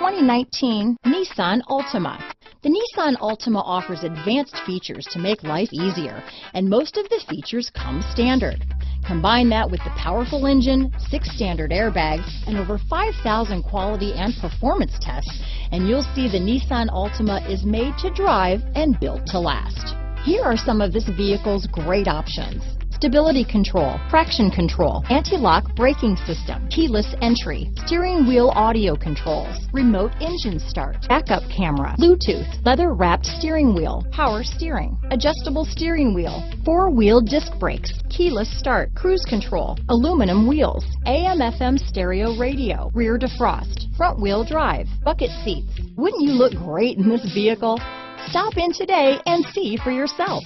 2019 Nissan Altima. The Nissan Altima offers advanced features to make life easier, and most of the features come standard. Combine that with the powerful engine, 6 standard airbags, and over 5,000 quality and performance tests, and you'll see the Nissan Altima is made to drive and built to last. Here are some of this vehicle's great options: stability control, traction control, anti-lock braking system, keyless entry, steering wheel audio controls, remote engine start, backup camera, Bluetooth, leather-wrapped steering wheel, power steering, adjustable steering wheel, 4-wheel disc brakes, keyless start, cruise control, aluminum wheels, AM/FM stereo radio, rear defrost, front-wheel drive, bucket seats. Wouldn't you look great in this vehicle? Stop in today and see for yourself.